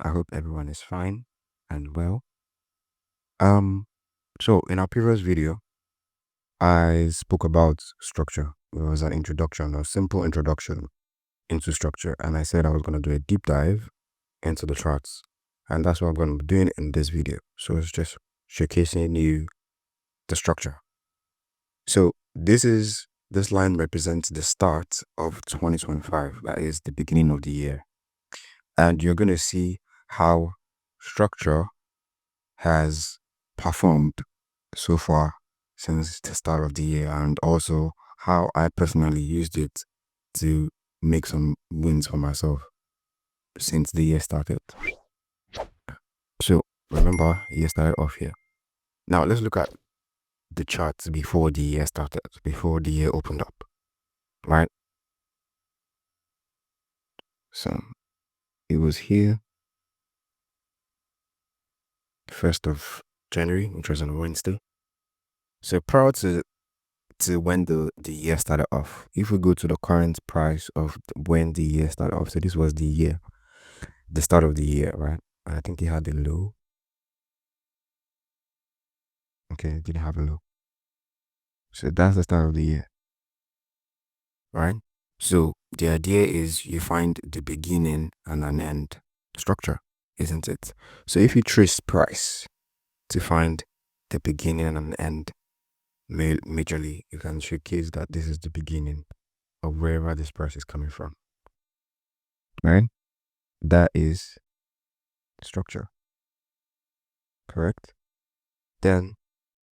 I hope everyone is fine and well. So in our previous video, I spoke about structure. It was an introduction, a simple introduction into structure, and I said I was going to do a deep dive into the charts, and that's what I'm going to be doing in this video. So it's just showcasing you the structure. So this line represents the start of 2025. That is the beginning of the year, and you're going to see how structure has performed so far since the start of the year, and also how I personally used it to make some wins for myself since the year started. So remember, year started off here. Now let's look at the charts before the year started, before the year opened up, right? So it was here, 1st of January, which was on a Wednesday. So prior to when the year started off, if we go to the current price of when the year started off, so this was the year, the start of the year, right? And I think it had a low. Okay, it didn't have a low. So that's the start of the year, right? So the idea is you find the beginning and an end structure, isn't it? So if you trace price to find the beginning and an end, majorly, you can showcase that this is the beginning of wherever this price is coming from, right? That is structure, correct? Then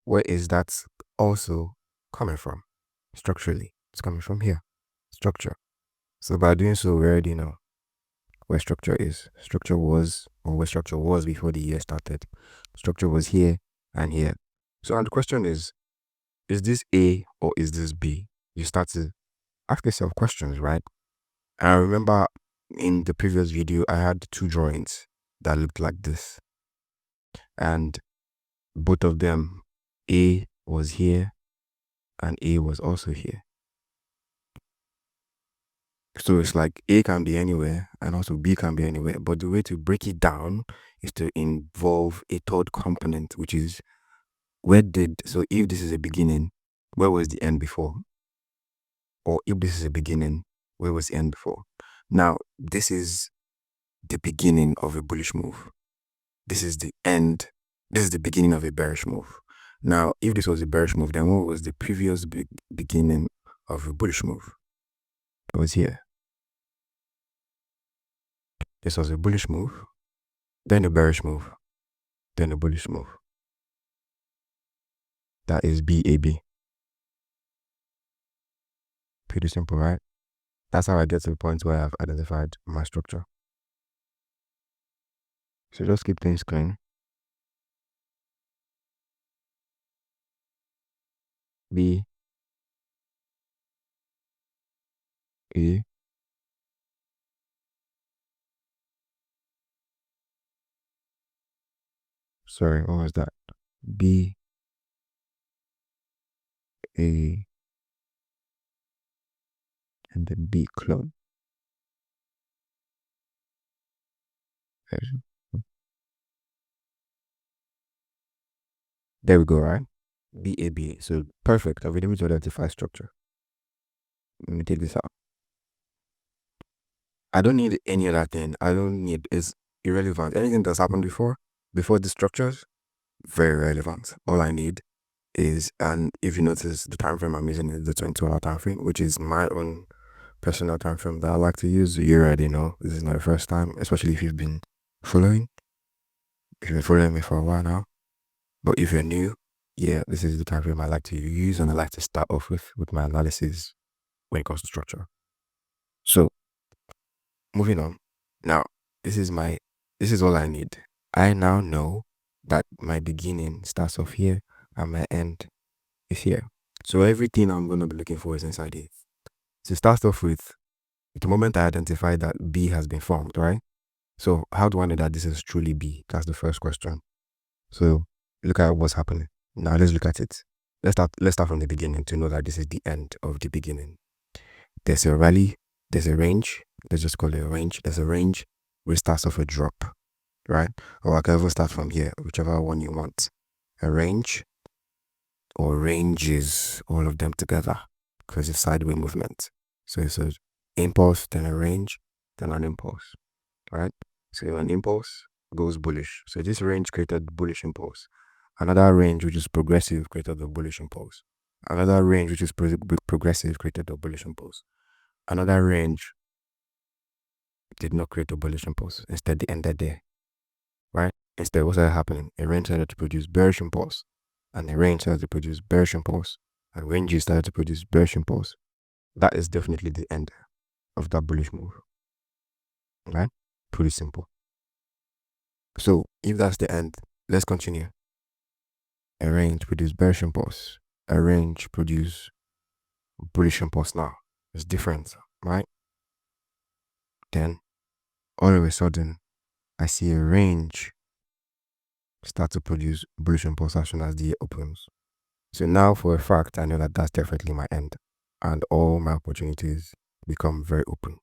where is that also coming from structurally? It's coming from here, structure. So by doing so, we already know where structure is. Structure was, or where structure was before the year started. Structure was here and here. So and the question is this A or is this B? You start to ask yourself questions, right? And I remember in the previous video, I had two drawings that looked like this. And both of them, A was here and A was also here. So it's like A can be anywhere and also B can be anywhere. But the way to break it down is to involve a third component, which is so if this is a beginning, where was the end before? Or if this is a beginning, where was the end before? Now, this is the beginning of a bullish move. This is the end. This is the beginning of a bearish move. Now, if this was a bearish move, then what was the previous beginning of a bullish move? It was here. This was a bullish move, then a bearish move, then a bullish move. That is BAB. Pretty simple, right? That's how I get to the point where I've identified my structure. So just keep things clean. B, A, sorry, what was that? B, A, and then B clone. There we go, right? BAB. So perfect. I've been able to identify structure. Let me take this out. I don't need any other thing. It's irrelevant. Anything that's happened before the structures, very relevant. All I need is, and if you notice, the time frame I'm using is the 22-hour time frame, which is my own personal time frame that I like to use. You already know this is not the first time, especially if you've been following. If you've been following me for a while now. But if you're new, yeah, this is the time frame I like to use and I like to start off with my analysis when it comes to structure. So moving on. Now, this is all I need. I now know that my beginning starts off here and my end is here. So everything I'm going to be looking for is inside here. So it starts off with the moment I identify that B has been formed, right? So how do I know that this is truly B? That's the first question. So look at what's happening. Now let's look at it. Let's start from the beginning to know that this is the end of the beginning. There's a rally, there's a range. Let's just call it a range. There's a range which starts off a drop. right? Or I can even start from here, whichever one you want. A range or ranges, all of them together, because it's sideway movement. So it's an impulse, then a range, then an impulse, right? So an impulse goes bullish. So this range created bullish impulse. Another range, which is progressive, created the bullish impulse. Another range, which is progressive, created the bullish impulse. Another range did not create a bullish impulse. Instead, they ended there, right? Instead, what started happening? A range started to produce bearish impulse, and a range started to produce bearish impulse, and ranges started to produce bearish impulse. That is definitely the end of that bullish move, right? Pretty simple. So if that's the end, let's continue. A range produce bearish impulse. A range produce bullish impulse now. It's different, right? Then all of a sudden, I see a range start to produce bullish impulse as soon as the year opens. So now for a fact, I know that that's definitely my end, and all my opportunities become very open.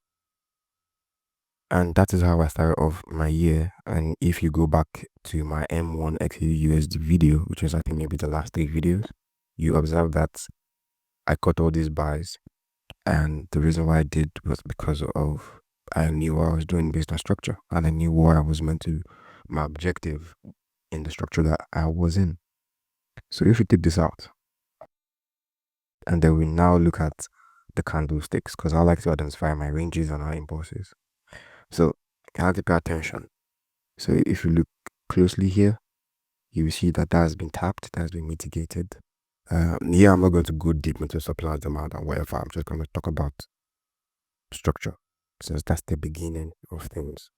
And that is how I started off my year. And if you go back to my M1 XUSD video, which was I think maybe the last 3 videos, you observe that I cut all these buys. And the reason why I did was because of I knew what I was doing based on structure, and I knew what I was meant to, my objective in the structure that I was in. So if you take this out, and then we now look at the candlesticks, because I like to identify my ranges and my impulses. So I have to pay attention. So if you look closely here, you will see that has been tapped, that has been mitigated. Here I'm not going to go deep into supply and demand and whatever. I'm just going to talk about structure, since that's the beginning of things.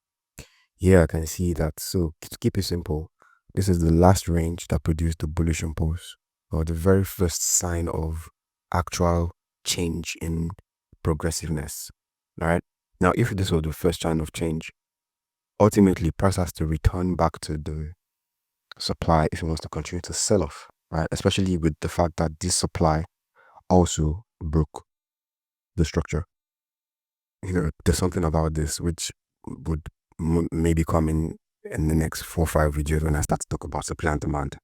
Here I can see that, so to keep it simple, this is the last range that produced the bullish impulse, or the very first sign of actual change in progressiveness. All right. Now, if this was the first sign of change, ultimately price has to return back to the supply if it wants to continue to sell off, right? Especially with the fact that this supply also broke the structure. There's something about this which would maybe come in the next 4 or 5 videos when I start to talk about supply and demand,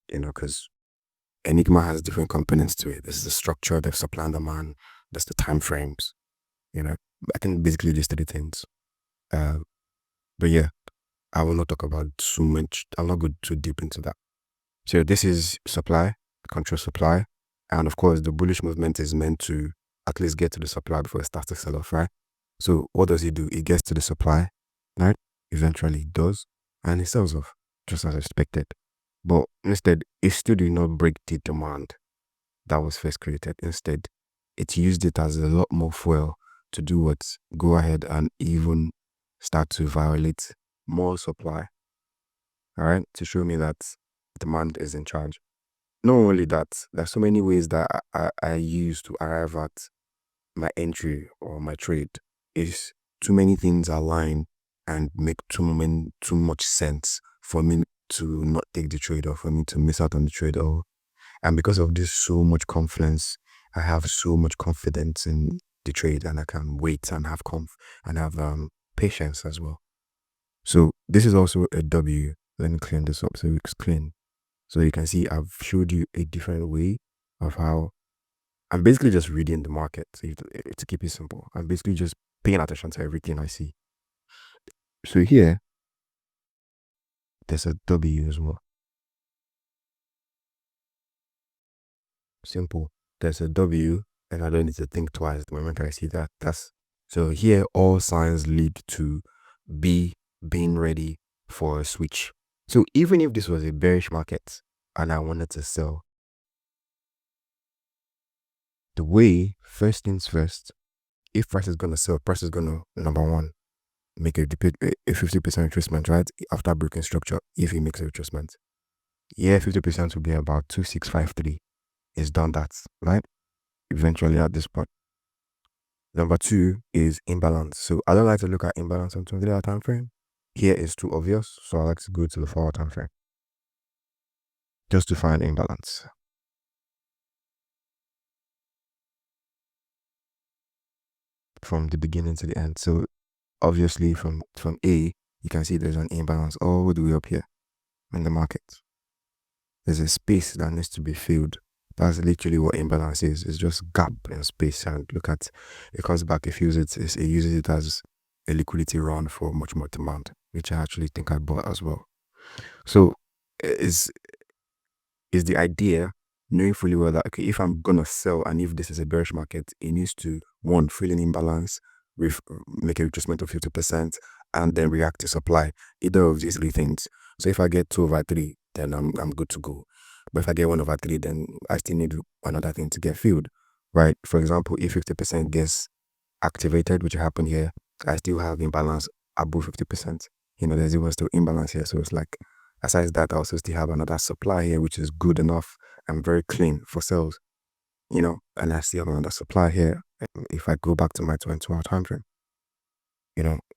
because Enigma has different components to it. There's the structure, there's supply and demand, there's the time frames, I can basically list 3 things. But yeah, I will not talk about too much. I'll not go too deep into that. So this is supply, control supply. And of course, the bullish movement is meant to at least get to the supply before it starts to sell off, right? So what does it do? It gets to the supply, right? Eventually it does, and it sells off, just as expected. But instead, it still did not break the demand that was first created. Instead, it used it as a lot more fuel to do what? Go ahead and even start to violate more supply, all right? To show me that demand is in charge. Not only that, there's so many ways that I use to arrive at my entry or my trade. Is too many things align and make too much sense for me to not take the trade, or for me to miss out on the trade. And because of this so much confidence, I have so much confidence in the trade, and I can wait and have patience as well. So this is also a W. Let me clean this up so it's clean. So you can see I've showed you a different way of how I'm basically just reading the market. So to keep it simple, I'm basically just paying attention to everything I see. So here, there's a W as well. Simple. There's a W, and I don't need to think twice the moment I see that. So here, all signs lead to B being ready for a switch. So even if this was a bearish market and I wanted to sell, the way, first things first, if price is going to sell, price is going to, number one, make a 50% retracement, right? After breaking structure, if he makes a retracement. Yeah, 50% will be about 2653. It's done that, right? Eventually at this point. Number 2 is imbalance. So I don't like to look at imbalance on 20-hour time frame. Here is too obvious, so I like to go to the 4-hour time frame just to find imbalance. From the beginning to the end. So obviously from A, you can see there's an imbalance all the way up here in the market. There's a space that needs to be filled. That's literally what imbalance is. It's just gap in space. And look at, it comes back, it uses it as a liquidity run for much more demand, which I actually think I bought as well. So is the idea knowing fully well that, okay, if I'm gonna sell and if this is a bearish market, it needs to, one, fill in imbalance, make a retracement of 50%, and then react to supply. Either of these three things. So if I get 2/3, then I'm good to go. But if I get 1/3, then I still need another thing to get filled, right? For example, if 50% gets activated, which happened here, I still have imbalance above 50%. There's even still imbalance here. So it's like, aside that, I also still have another supply here, which is good enough and very clean for sales, and I still have another supply here. If I go back to my 20-hour time frame,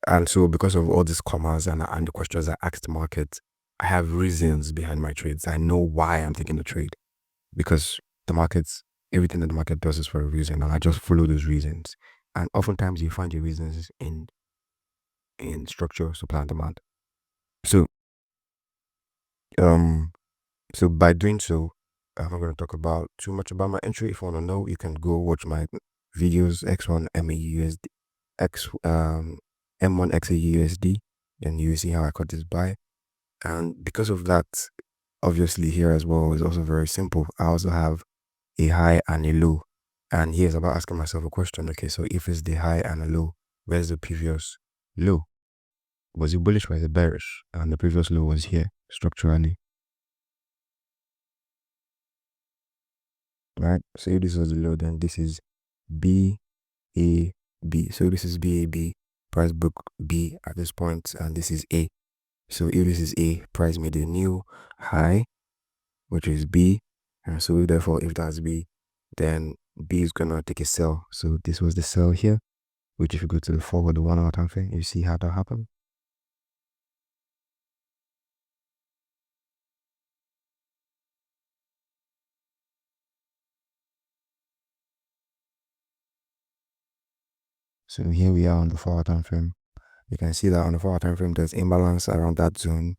and so because of all these commas and the questions I asked the market, I have reasons behind my trades. I know why I'm taking the trade, because everything that the market does is for a reason, and I just follow those reasons. And oftentimes you find your reasons in structure, supply and demand. So so by doing so, I'm not going to talk about too much about my entry. If you want to know, you can go watch my videos, X1 MAUSD, M1 XAUSD, and you see how I cut this buy. And because of that, obviously here as well is also very simple. I also have a high and a low. And here's about asking myself a question. Okay, so if it's the high and a low, where's the previous low? Was it bullish or was it bearish? And the previous low was here structurally. Right? So if this was the low, then this is BAB. So this is BAB, price book B at this point, and this is A. So if this is A, price made a new high, which is B. And so therefore, if that's B, then B is gonna take a sell. So this was the sell here, which if you go to the forward, the 1 hour time frame, you see how that happened. So here we are on the 4 hour time frame. You can see that on the 4 hour time frame, there's imbalance around that zone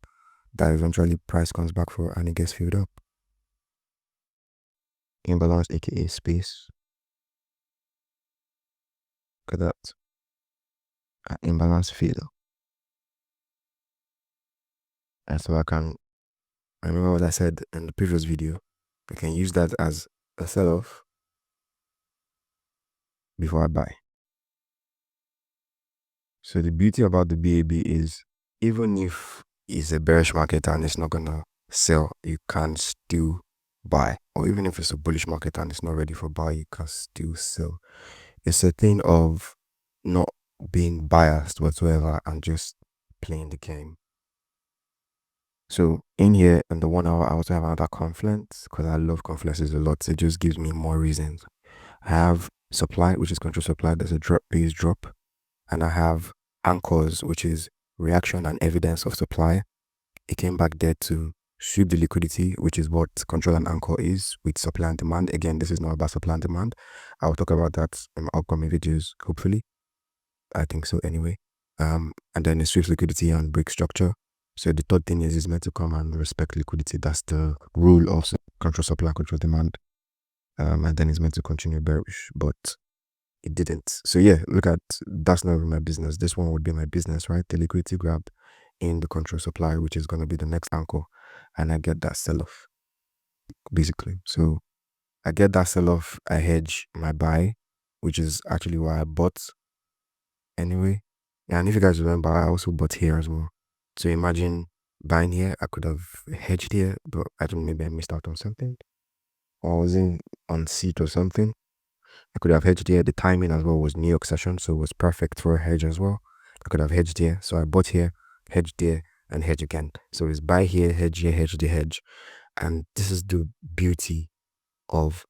that eventually price comes back for and it gets filled up. Imbalance, aka space. Look at that. Imbalance fill. And so I remember what I said in the previous video, I can use that as a sell-off before I buy. So the beauty about the BAB is, even if it's a bearish market and it's not gonna sell, you can still buy. Or even if it's a bullish market and it's not ready for buy, you can still sell. It's a thing of not being biased whatsoever and just playing the game. So in here, in the 1 hour, I also have another Confluence, because I love Confluences a lot. It just gives me more reasons. I have supply, which is control supply. There's a drop, base drop. And I have anchors, which is reaction and evidence of supply. It came back there to sweep the liquidity, which is what control and anchor is with supply and demand. Again, this is not about supply and demand. I'll talk about that in my upcoming videos, hopefully. I think so anyway. And then it sweeps liquidity and breaks structure. So the third thing is it's meant to come and respect liquidity. That's the rule of control supply, control demand. And then it's meant to continue bearish, but it didn't. So yeah, look at, that's not even my business. This one would be my business, right? The liquidity grab in the control supply, which is going to be the next anchor. And I get that sell-off, basically. So I get that sell-off, I hedge my buy, which is actually why I bought anyway. And if you guys remember, I also bought here as well. So imagine buying here, I could have hedged here, but I don't, maybe I missed out on something, or I was on seat or something. I could have hedged here. The timing as well was New York session, so it was perfect for a hedge as well. I could have hedged here. So I bought here, hedged there, and hedge again. So it's buy here, hedge here, hedge the hedge. And this is the beauty of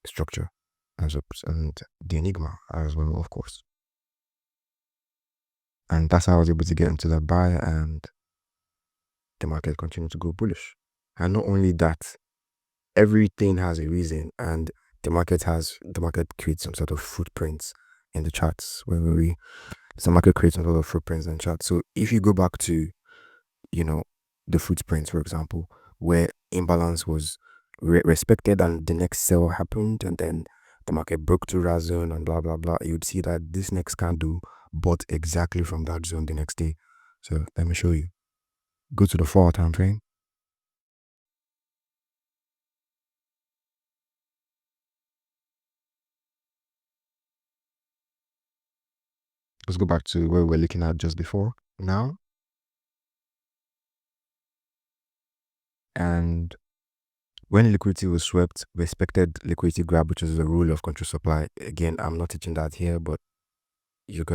structure and the enigma as well, of course. And that's how I was able to get into that buy, and the market continued to go bullish. And not only that, everything has a reason, and the market creates some sort of footprints in the charts. Where were we? So market creates a lot of footprints and charts. So if you go back to, you know, the footprints, for example, where imbalance was respected and the next sell happened, and then the market broke to that zone and blah blah blah, you'd see that this next candle bought exactly from that zone the next day. So let me show you. Go to the 4-hour time frame. Let's go back to where we were looking at just before now. And when liquidity was swept, we expected liquidity grab, which is the rule of control supply. Again, I'm not teaching that here, but it's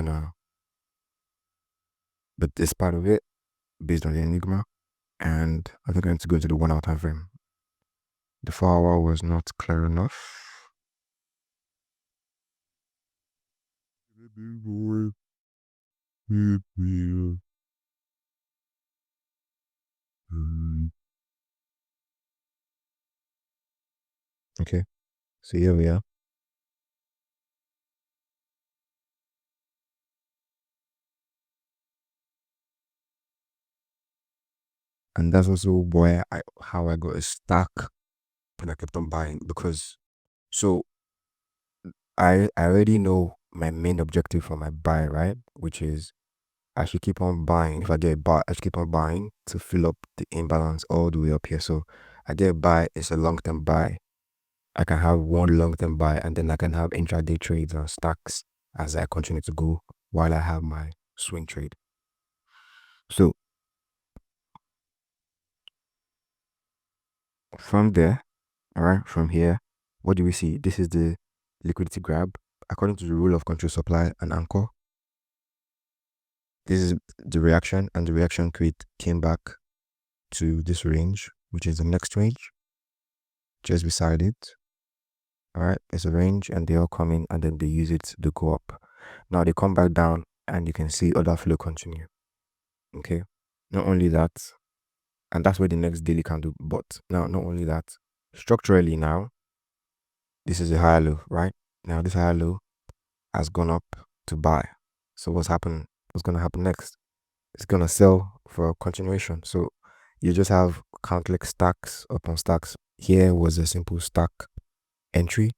part of it based on the enigma. And I think I'm going to go into the 1-hour time frame. The 4-hour was not clear enough. Okay, so here we are. And that's also where how I got stuck and I kept on buying, because so I already know my main objective for my buy, right? Which is I should keep on buying. If I get a buy, I should keep on buying to fill up the imbalance all the way up here. So I get a buy, it's a long-term buy. I can have one long-term buy, and then I can have intraday trades and stacks as I continue to go while I have my swing trade. So from there, all right, from here, what do we see? This is the liquidity grab according to the rule of control supply and anchor. This is the reaction, and the reaction came back to this range, which is the next range, just beside it. All right, it's a range, and they all come in, and then they use it to go up. Now they come back down, and you can see other flow continue. Okay, not only that, and that's where the next daily candle. But now, not only that, structurally now, this is a higher low, right? Now this higher low has gone up to buy. So what's happened? What's gonna happen next? It's gonna sell for continuation. So you just have countless stacks upon stacks. Here was a simple stack entry,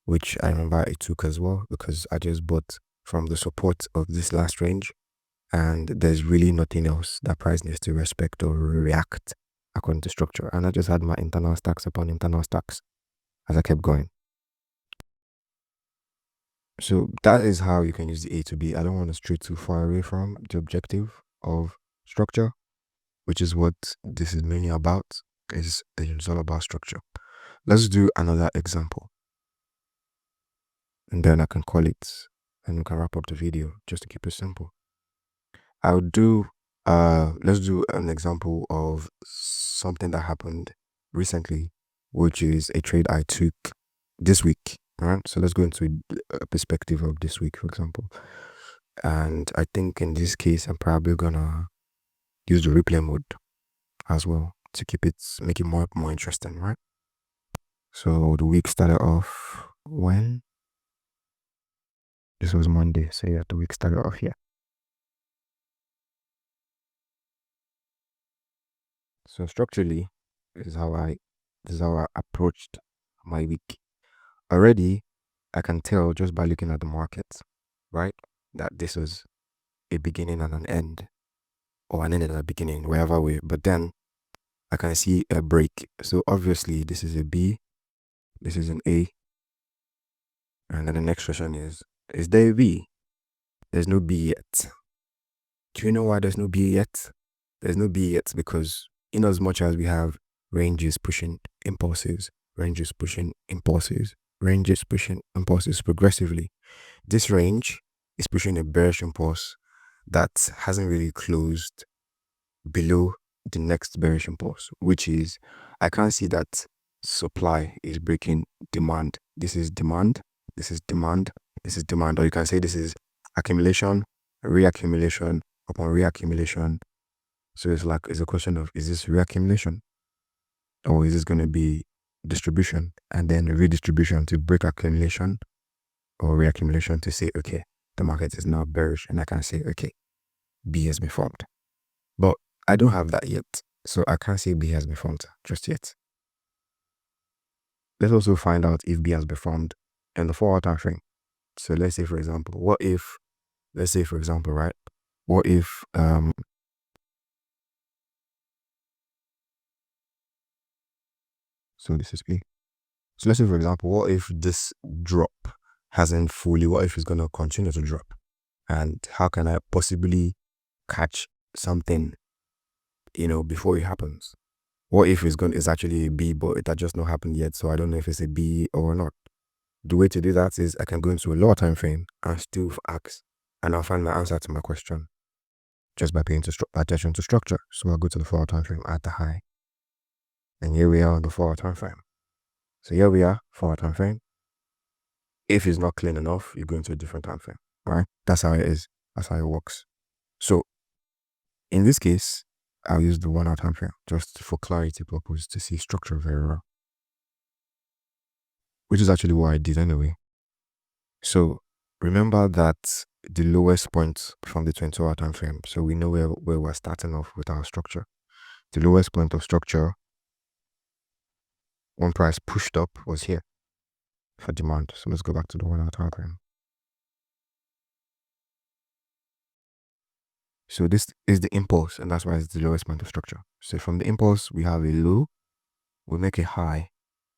which I remember I took as well because I just bought from the support of this last range, and there's really nothing else that price needs to respect or react according to structure. And I just had my internal stacks upon internal stacks as I kept going. So that is how you can use the A to B. I don't want to stray too far away from the objective of structure, which is what this is mainly about. It's all about structure. Let's do another example, and then I can call it, and we can wrap up the video just to keep it simple. I'll do let's do an example of something that happened recently, which is a trade I took this week. All right, so let's go into a perspective of this week, for example. And I think in this case, I'm probably gonna use the replay mode as well to make it more interesting, right? So the week started off when this was Monday. So yeah, the week started off here. So structurally, this is how I approached my week. Already, I can tell just by looking at the market, right, that this was a beginning and an end, or an end and a beginning, wherever way. But then I can see a break. So obviously, this is a B, this is an A, and then the next question is there a B? There's no B yet. Do you know why there's no B yet? There's no B yet because in as much as we have ranges pushing impulses, ranges pushing impulses, ranges pushing impulses progressively, this range is pushing a bearish impulse that hasn't really closed below the next bearish impulse, which is I can't see that supply is breaking demand. This is demand, this is demand, this is demand, or you can say this is accumulation, reaccumulation upon reaccumulation. So it's a question of, is this reaccumulation or is this going to be distribution and then redistribution to break accumulation or reaccumulation to say, okay, the market is now bearish and I can say, okay, B has been formed. But I don't have that yet. So I can't say B has been formed just yet. Let's also find out if B has been formed in the 4-hour time frame. So let's say, for example, right? What if, so this is B. So let's say, for example, what if this drop hasn't fully, what if it's going to continue to drop? And how can I possibly catch something, before it happens? What if it's actually a B, but it had just not happened yet, so I don't know if it's a B or not. The way to do that is I can go into a lower time frame and still ask, and I'll find my answer to my question just by paying attention to structure. So I'll go to the 4-hour time frame at the high, and here we are on the 4-hour time frame. So here we are, 4-hour time frame. If it's not clean enough, you go into a different time frame, right? That's how it is. That's how it works. So in this case, I'll use the 1-hour time frame just for clarity purpose to see structure very well, which is actually what I did anyway. So remember that the lowest point from the 20-hour time frame, so we know where we're starting off with our structure. The lowest point of structure when price pushed up was here for demand. So let's go back to the 1-hour time frame. So this is the impulse, and that's why it's the lowest point of structure. So from the impulse, we have a low, we make a high,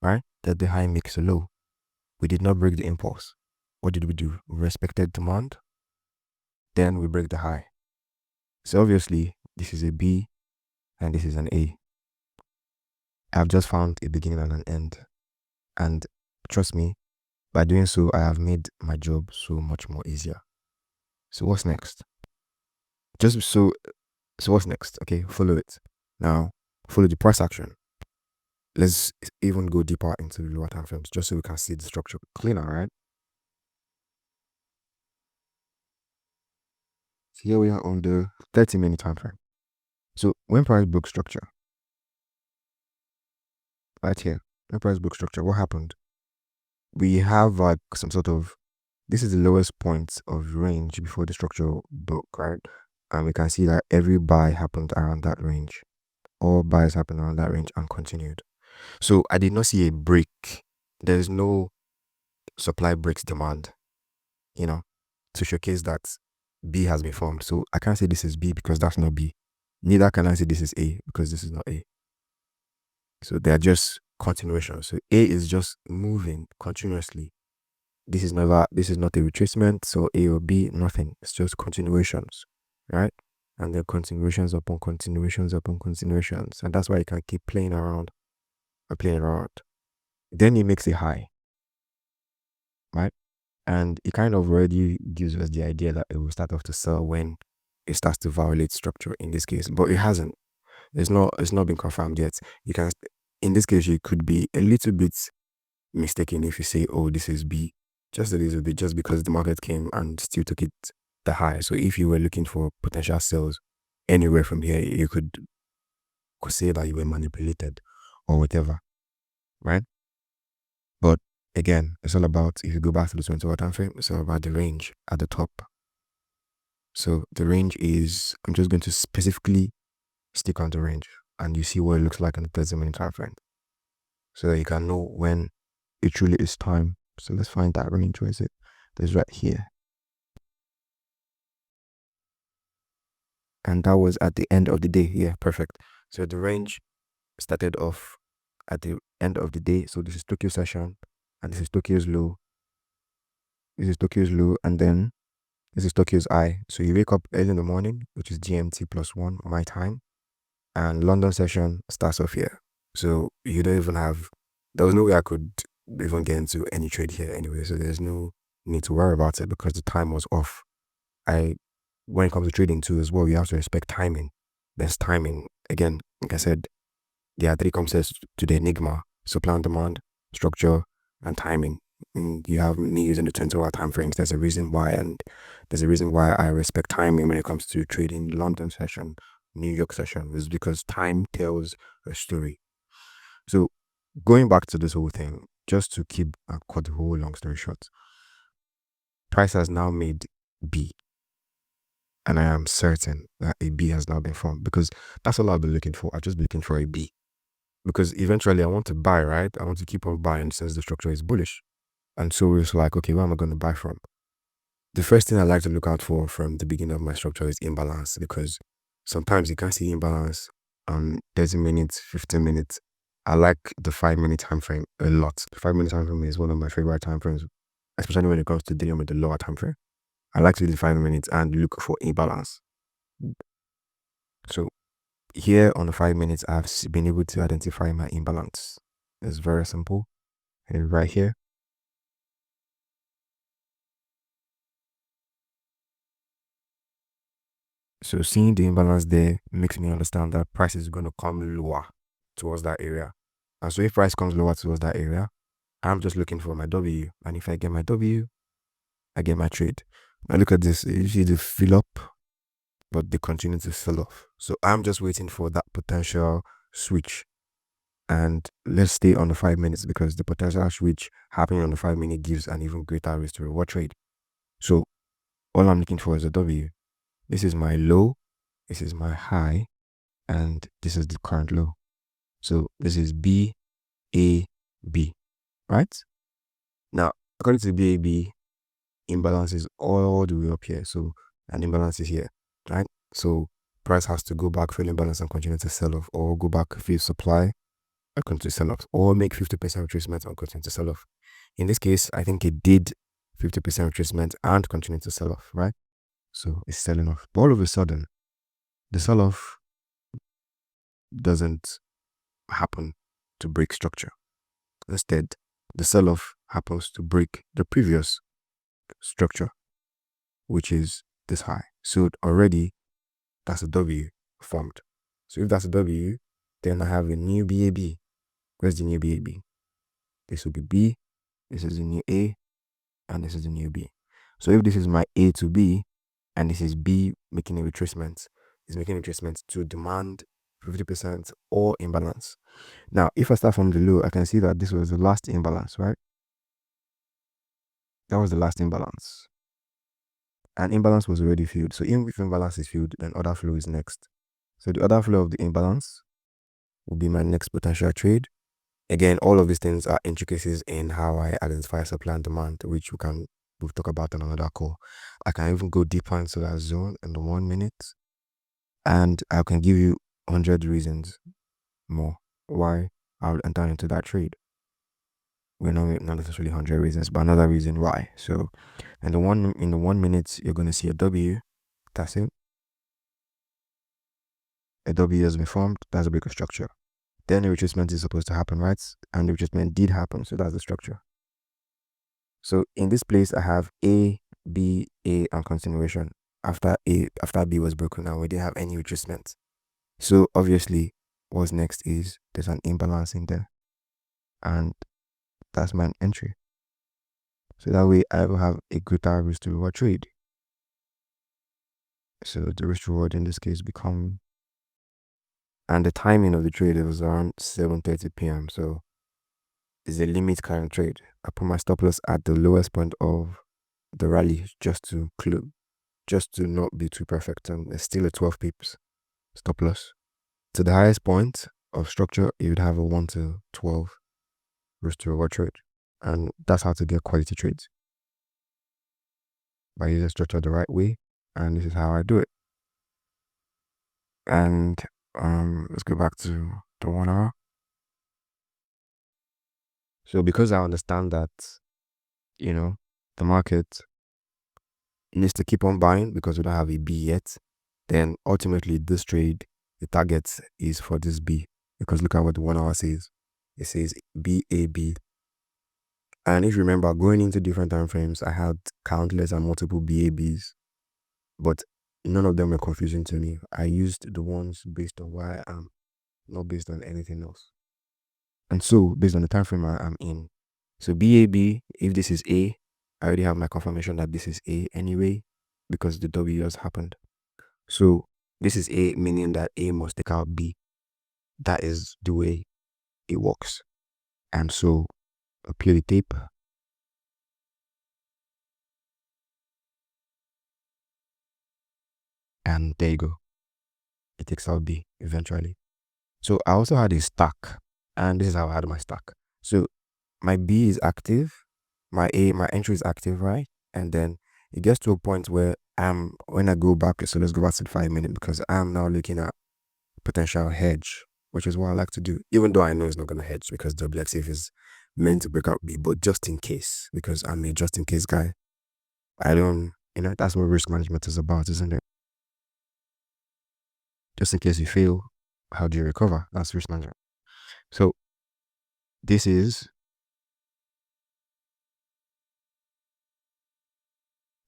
right? That the high makes a low. We did not break the impulse. What did we do? We respected demand, then we break the high. So obviously, this is a B, and this is an A. I've just found a beginning and an end. And trust me, by doing so, I have made my job so much more easier. So what's next? So what's next? Okay, follow it. Now, follow the price action. Let's even go deeper into the lower time frames just so we can see the structure cleaner, right? So here we are on the 30-minute time frame. So when price broke structure, right here, when price broke structure, what happened? We have like some sort of, this is the lowest point of range before the structure broke, right? And we can see that every buy happened around that range. All buys happened around that range and continued. So I did not see a break. There is no supply breaks demand, to showcase that B has been formed. So I can't say this is B because that's not B. Neither can I say this is A because this is not A. So they are just continuations. So A is just moving continuously. This is not a retracement. So A or B, nothing. It's just continuations, right? And then continuations upon continuations upon continuations. And that's why you can keep playing around. Then it makes it high, right? And it kind of already gives us the idea that it will start off to sell when it starts to violate structure in this case, but it hasn't. It's not been confirmed yet. You can, in this case, you could be a little bit mistaken if you say, oh, this is B, just a little bit, just because the market came and still took it the high. So if you were looking for potential sales anywhere from here, you could say that you were manipulated or whatever, right? But again, it's all about, if you go back to the 20-hour time frame, it's all about the range at the top. So the range is, I'm just going to specifically stick on the range and you see what it looks like on the 30-minute time frame so that you can know when it truly is time. So let's find that range. Where is it? There's right here. And that was at the end of the day. Yeah, perfect. So the range started off at the end of the day. So this is Tokyo session and this is Tokyo's low. This is Tokyo's low and then this is Tokyo's high. So you wake up early in the morning, which is GMT +1 my time, and London session starts off here. So you don't even have, there was no way I could even get into any trade here anyway. So there's no need to worry about it because the time was off. When it comes to trading too as well, you have to respect timing. There's timing. Again, like I said, there are 3 concepts to the enigma: supply and demand, structure, and timing. And you have me using the 20-hour time frames. There's a reason why, and there's a reason why I respect timing when it comes to trading London session, New York session, is because time tells a story. So going back to this whole thing, just to keep cut the whole long story short, price has now made B. And I am certain that a B has now been formed because that's all I'll be looking for. I'll just be looking for a B. Because eventually I want to buy, right? I want to keep on buying since the structure is bullish. And so it's like, okay, where am I going to buy from? The first thing I like to look out for from the beginning of my structure is imbalance, because sometimes you can't see imbalance on 30 minutes, 15 minutes. I like the 5-minute time frame a lot. The 5-minute time frame is one of my favorite time frames, especially when it comes to dealing with the lower time frame. I like to do the 5 minutes and look for imbalance. So here on the 5 minutes, I've been able to identify my imbalance. It's very simple. And right here, so seeing the imbalance there makes me understand that price is going to come lower towards that area. And so if price comes lower towards that area, I'm just looking for my W. And if I get my W, I get my trade. Now look at this. You see the fill up, but they continue to sell off. So I'm just waiting for that potential switch. And let's stay on the 5 minutes because the potential switch happening on the 5 minute gives an even greater risk to reward trade. So all I'm looking for is a W. This is my low, this is my high, and this is the current low. So this is B, A, B, right? Now, according to BAB, imbalance is all the way up here. So an imbalance is here, right? So price has to go back, fill imbalance and continue to sell off, or go back, fill supply and continue to sell off, or make 50% retracement and continue to sell off. In this case, I think it did 50% retracement and continue to sell off, right? So it's selling off. But all of a sudden, the sell off doesn't happen to break structure. Instead, the sell off happens to break the previous structure, which is this high. So already that's a W formed. So if that's a W, then I have a new BAB. Where's the new BAB? This will be B, this is the new A, and this is the new B. So if this is my A to B, and this is B making a retracement, it's making a retracement to demand 50% or imbalance. Now, if I start from the low, I can see that this was the last imbalance, right? That was the last imbalance. And imbalance was already filled. So if imbalance is filled, then order flow is next. So the order flow of the imbalance will be my next potential trade. Again, all of these things are intricacies in how I identify supply and demand, which we'll talk about in another call. I can even go deeper into that zone in the 1 minute, and I can give you 100 reasons more why I would enter into that trade. We're not necessarily 100 reasons, but another reason why. So in the 1 minute, you're going to see a W. That's it. A W has been formed. That's a break of structure. Then the retracement is supposed to happen, right? And the retracement did happen. So that's the structure. So in this place, I have A, B, A, and continuation. After B was broken, and we didn't have any retracement. So obviously, what's next is there's an imbalance in there, and that's my entry. So that way, I will have a greater risk to reward trade. So the risk reward in this case become, and the timing of the trade was around 7:30 p.m. So it's a limit current trade. I put my stop loss at the lowest point of the rally just to not be too perfect, and it's still a 12 pips stop loss. To the highest point of structure, you would have a 1 to 12 risk to reward trade, and that's how to get quality trades by using structure the right way. And this is how I do it. And let's go back to the 1 hour. So because I understand that, the market needs to keep on buying because we don't have a B yet, then ultimately this trade, the target is for this B, because look at what the 1 hour says. It says BAB. And if you remember, going into different time frames, I had countless and multiple BABs, but none of them were confusing to me. I used the ones based on where I am, not based on anything else. And so based on the time frame I'm in. So BAB, if this is A, I already have my confirmation that this is A anyway, because the W has happened. So this is A, meaning that A must take out B. That is the way it works. And so play the tape. And there you go. It takes out B eventually. So I also had a stack, and this is how I had my stack. So my B is active, my entry is active, right? And then it gets to a point where when I go back, so let's go back to the 5 minute, because I'm now looking at potential hedge, which is what I like to do, even though I know it's not gonna hedge because the objective is meant to break out B, but just in case, because I'm a just in case guy. I don't, that's what risk management is about, isn't it? Just in case you fail, how do you recover? That's risk management. So this is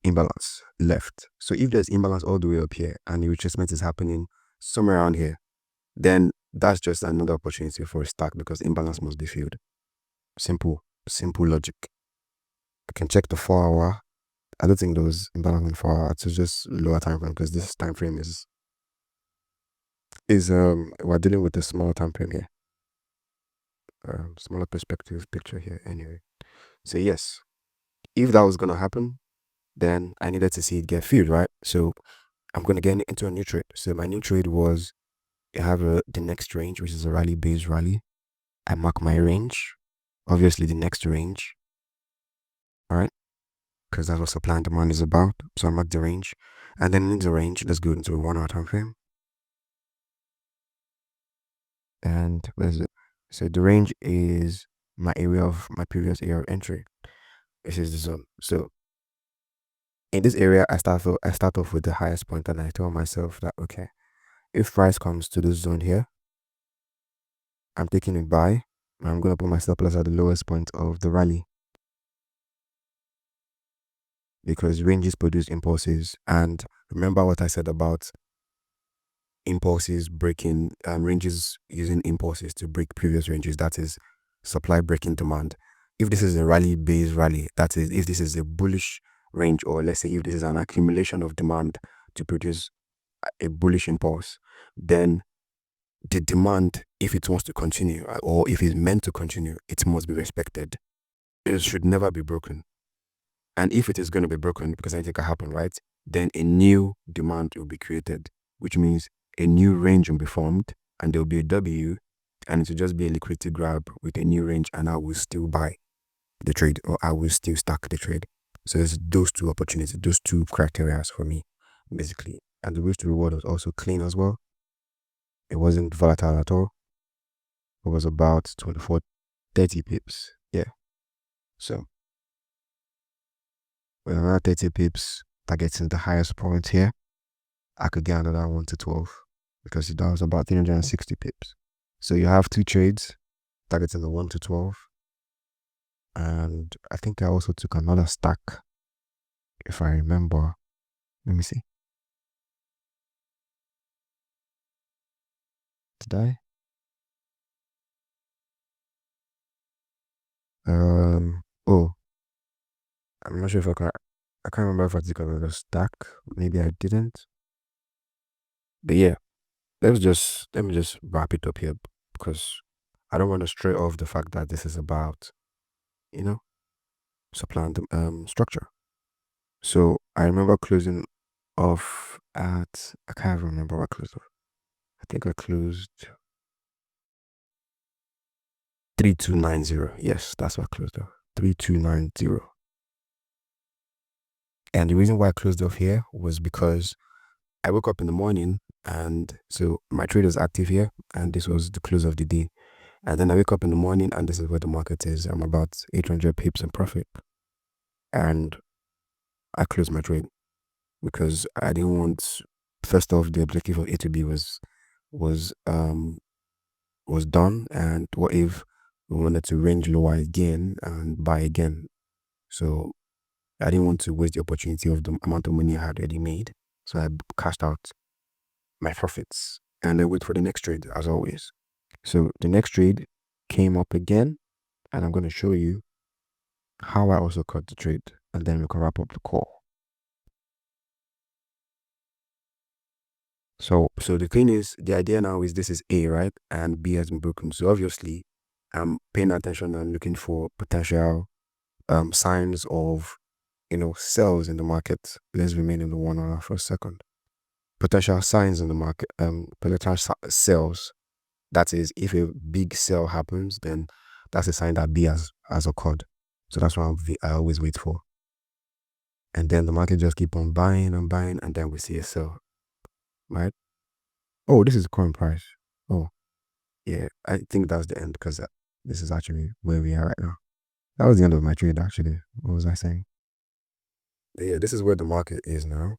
imbalance left. So if there's imbalance all the way up here and the retracement is happening somewhere around here, then that's just another opportunity for a stack, because imbalance must be filled. Simple logic. I can check the 4 hour. I don't think there was imbalance in 4 hour. It's just lower time frame, because this time frame is we're dealing with a small time frame here. Smaller perspective picture here anyway. So yes, if that was gonna happen, then I needed to see it get filled, right? So I'm gonna get into a new trade. So my new trade was, I have the next range, which is a rally based rally. I mark my range, obviously the next range, all right, because that's what supply and demand is about. So I mark the range, and then in the range, let's go into a 1 hour time frame. And what is it? So the range is my area of my previous area of entry. This is the zone. So in this area, I start off with the highest point, and I tell myself that, okay, if price comes to this zone here, I'm taking it buy. I'm gonna put my stop loss at the lowest point of the rally, because ranges produce impulses. And remember what I said about impulses breaking, ranges using impulses to break previous ranges. That is supply breaking demand. If this is a rally based rally, that is, if this is a bullish range, or let's say if this is an accumulation of demand to produce a bullish impulse, then the demand, if it wants to continue, or if it's meant to continue, it must be respected. It should never be broken. And if it is going to be broken, because anything can happen, right? Then a new demand will be created, which means a new range will be formed, and there will be a W, and it will just be a liquidity grab with a new range, and I will still buy the trade, or I will still stack the trade. So there's those two opportunities, those two criteria for me, basically. And the risk to reward was also clean as well. It wasn't volatile at all. It was about 24, 30 pips. Yeah. So with another 30 pips, targeting the highest point here, I could get another 1 to 12, because that was about 360 pips. So you have two trades targeting the 1 to 12. And I think I also took another stack, if I remember. Let me see. Did I? Oh, I'm not sure if I can't remember if I took another stack. Maybe I didn't. But yeah, let me just wrap it up here, because I don't want to stray off the fact that this is about, supply and structure. So I remember closing off at, I can't remember what I closed off. I think I closed 3290. Yes, that's what I closed off. 3290. And the reason why I closed off here was because I woke up in the morning, and so my trade was active here, and this was the close of the day. And then I wake up in the morning, and this is where the market is. I'm about 800 pips in profit. And I closed my trade, because I didn't want, first off, the objective of A to B was done, and what if we wanted to range lower again and buy again? So I didn't want to waste the opportunity of the amount of money I had already made. So I cashed out my profits and then wait for the next trade, as always. So the next trade came up again, and I'm going to show you how I also cut the trade, and then we can wrap up the call. So the thing is, the idea now is, this is A, right? And B has been broken. So obviously, I'm paying attention and looking for potential signs of, sells in the market. Let's remain in the 1 hour for a second. potential signs in the market, potential sales. That is, if a big sale happens, then that's a sign that B has occurred. So that's what I always wait for. And then the market just keep on buying and buying, and then we see a sell, right? Oh, this is the current price. Oh, yeah, I think that's the end because this is actually where we are right now. That was the end of my trade, actually. What was I saying? Yeah, this is where the market is now.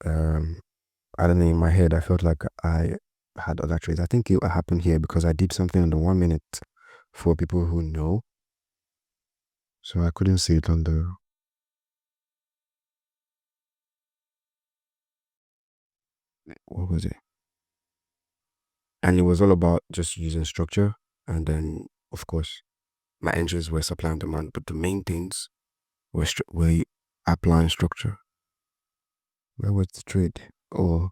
I don't know, in my head, I felt like I had other trades. I think it happened here because I did something on the 1 minute for people who know. So I couldn't see it on the. What was it? And it was all about just using structure. And then, of course, my entries were supply and demand. But the main things were applying structure. Where was the trade? Oh,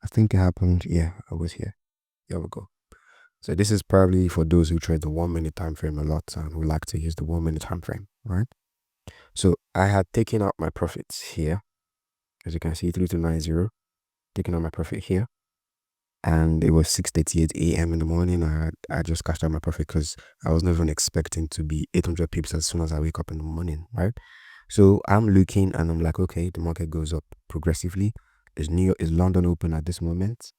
I think it happened. Yeah, I was here. Here we go. So this is probably for those who trade the 1 minute time frame a lot and who like to use the 1 minute time frame, right? So I had taken out my profits here, as you can see, 3290, taking out my profit here. And it was 6:38 a.m. in the morning. I just cashed out my profit because I was not even expecting to be 800 pips as soon as I wake up in the morning, right? So I'm looking and I'm like, okay, the market goes up progressively. Is London open at this moment?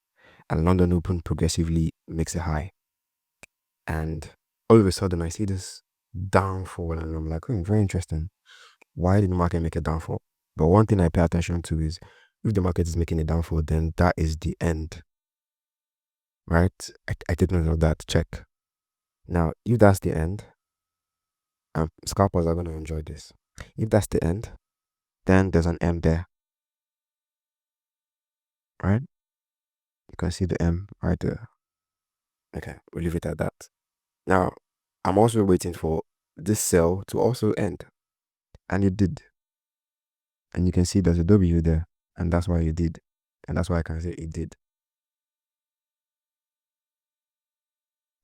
And London open progressively makes a high. And all of a sudden I see this downfall and I'm like, oh, very interesting. Why did the market make a downfall? But one thing I pay attention to is if the market is making a downfall, then that is the end, right? I did not know that. Check. Now, if that's the end, scalpers are going to enjoy this. If that's the end, then there's an M there, right? You can see the M right there. Okay, we'll leave it at that. Now, I'm also waiting for this sell to also end. And it did. And you can see there's a W there. And that's why it did. And that's why I can say it did.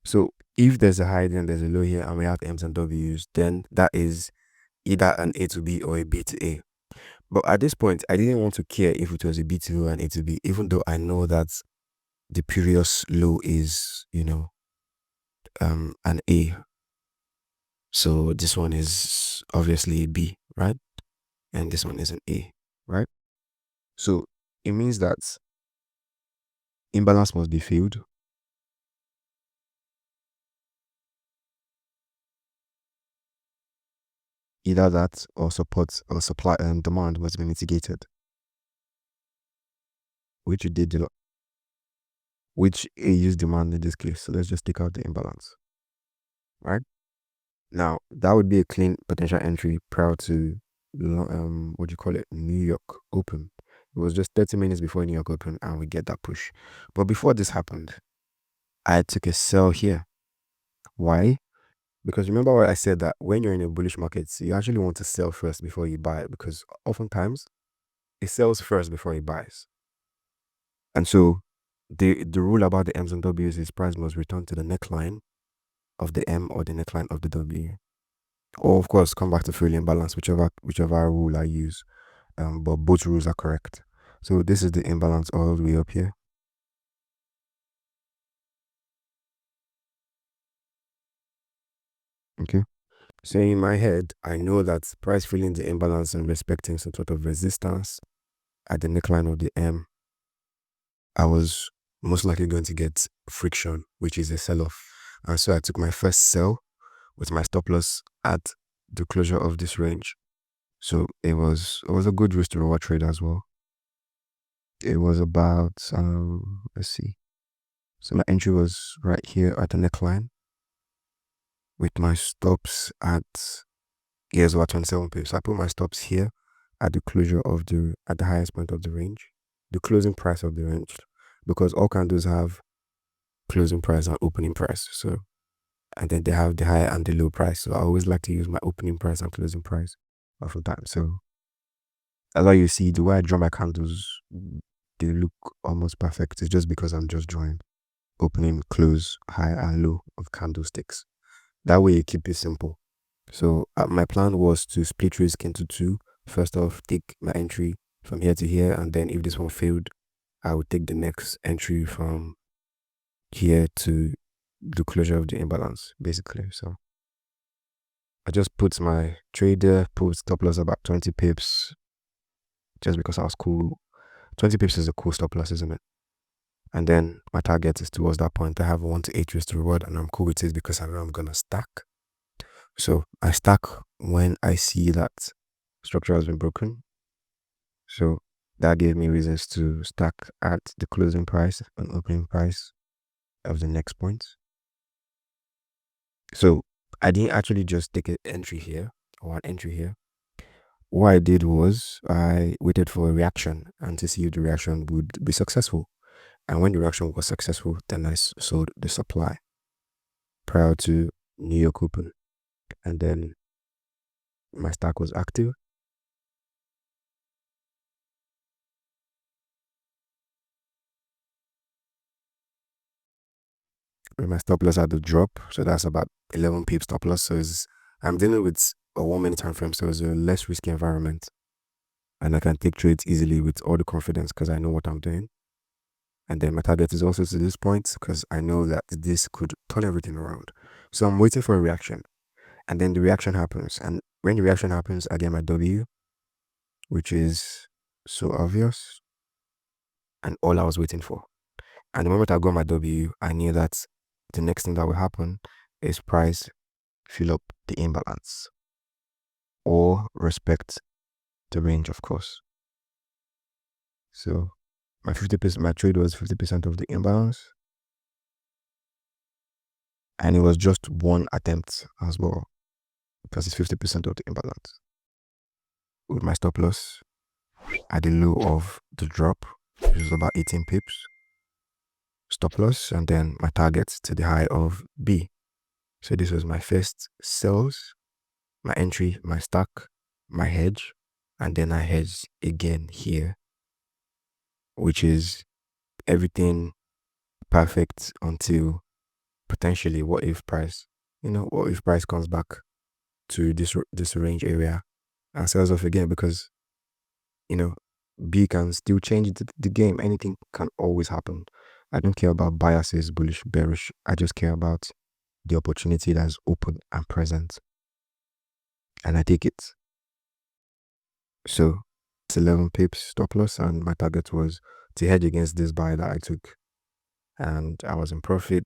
So if there's a high, then there's a low here, and we have M's and W's, then that is either an A to B or a B to A. But at this point, I didn't want to care if it was a B to O and A to B, even though I know that the previous low is, an A. So this one is obviously a B, right? And this one is an A, right? So it means that imbalance must be filled. Either that or support or supply and demand must be mitigated, which it did a lot, which A used demand in this case. So let's just take out the imbalance, right? Now that would be a clean potential entry prior to what do you call it, New York Open. It was just 30 minutes before New York Open and we get that push. But before this happened, I took a sell here. Why? Because remember what I said, that when you're in a bullish market, you actually want to sell first before you buy, because oftentimes it sells first before it buys. And so the rule about the M's and W's is price must return to the neckline of the M or the neckline of the W. Or of course come back to fully imbalance, whichever rule I use. But both rules are correct. So this is the imbalance all the way up here. Okay. So in my head, I know that price filling the imbalance and respecting some sort of resistance at the neckline of the M, I was most likely going to get friction, which is a sell-off. And so I took my first sell with my stop loss at the closure of this range. So it was a good risk to reward trade as well. It was about let's see. So my entry was right here at the neckline with my stops at, here's about 27 pips. So I put my stops here at the closure of at the highest point of the range, the closing price of the range, because all candles have closing price and opening price. So, and then they have the high and the low price. So I always like to use my opening price and closing price of the time. So as you see, the way I draw my candles, they look almost perfect. It's just because I'm just drawing opening, close, high and low of candlesticks. That way you keep it simple. So my plan was to split risk into two. First off, take my entry from here to here, and then if this one failed, I would take the next entry from here to the closure of the imbalance, basically. So I just put my trader, put stop loss about 20 pips, just because I was cool. 20 pips is a cool stop loss, isn't it? And then my target is towards that point. I have 1 to 8 risk to reward, and I'm cool with it because I know I'm gonna stack. So I stack when I see that structure has been broken. So that gave me reasons to stack at the closing price and opening price of the next point. So I didn't actually just take an entry here or an entry here. What I did was I waited for a reaction and to see if the reaction would be successful. And when the reaction was successful, then I sold the supply prior to New York Open. And then my stack was active. With my stop loss at the drop, so that's about 11 pips stop loss. So I'm dealing with a 1 minute time frame, so it's a less risky environment. And I can take trades easily with all the confidence because I know what I'm doing. And then my target is also to this point because I know that this could turn everything around. So I'm waiting for a reaction. And then the reaction happens. And when the reaction happens, I get my W, which is so obvious and all I was waiting for. And the moment I got my W, I knew that the next thing that will happen is price fill up the imbalance or respect the range, of course. So my trade was 50% of the imbalance. And it was just one attempt as well, because it's 50% of the imbalance. With my stop loss at the low of the drop, which is about 18 pips, stop loss, and then my target to the high of B. So this was my first sales, my entry, my stack, my hedge, and then I hedge again here, which is everything perfect until potentially what if price comes back to this range area and sells off again, because B can still change the game. Anything can always happen. I don't care about biases, bullish, bearish. I just care about the opportunity that's open and present, and I take it. So it's 11 pips stop loss, and my target was to hedge against this buy that I took, and I was in profit.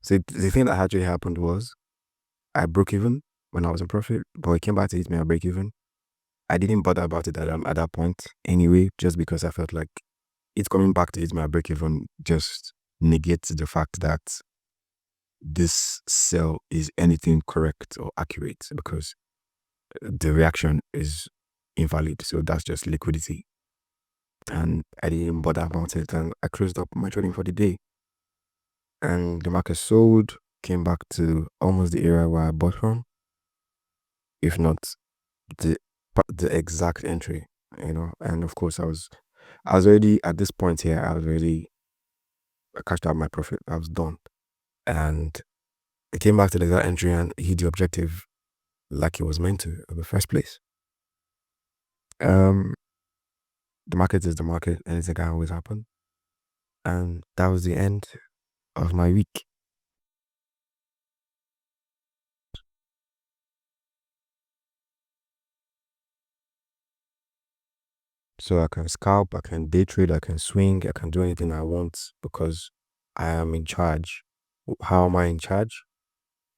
So the thing that actually happened was I broke even when I was in profit, but it came back to hit me at break even. I didn't bother about it at that point anyway, just because I felt like it's coming back to hit my break even just negates the fact that this sell is anything correct or accurate, because the reaction is invalid. So that's just liquidity. And I didn't bother about it, and I closed up my trading for the day. And the market sold, came back to almost the area where I bought from, if not the exact entry, and of course I was already at this point here. I cashed out my profit. I was done, and it came back to the exact entry and hit the objective like it was meant to in the first place. The market is the market, anything can always happen, and that was the end of my week. So I can scalp, I can day trade, I can swing, I can do anything I want because I am in charge. How am I in charge?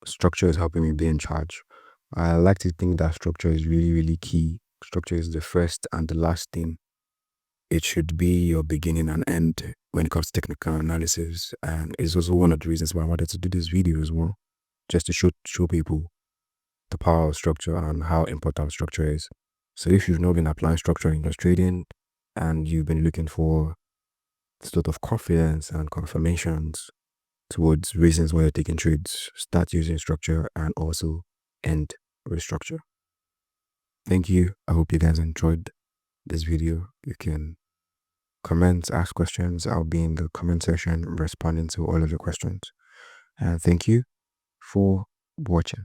Structure is helping me be in charge. I like to think that structure is really, really key. Structure is the first and the last thing. It should be your beginning and end when it comes to technical analysis. And it's also one of the reasons why I wanted to do this video as well, just to show people the power of structure and how important structure is. So if you've not been applying structure in your trading and you've been looking for sort of confidence and confirmations towards reasons why you're taking trades, start using structure and also end with structure. Thank you. I hope you guys enjoyed this video. You can comment, ask questions. I'll be in the comment section responding to all of your questions. And thank you for watching.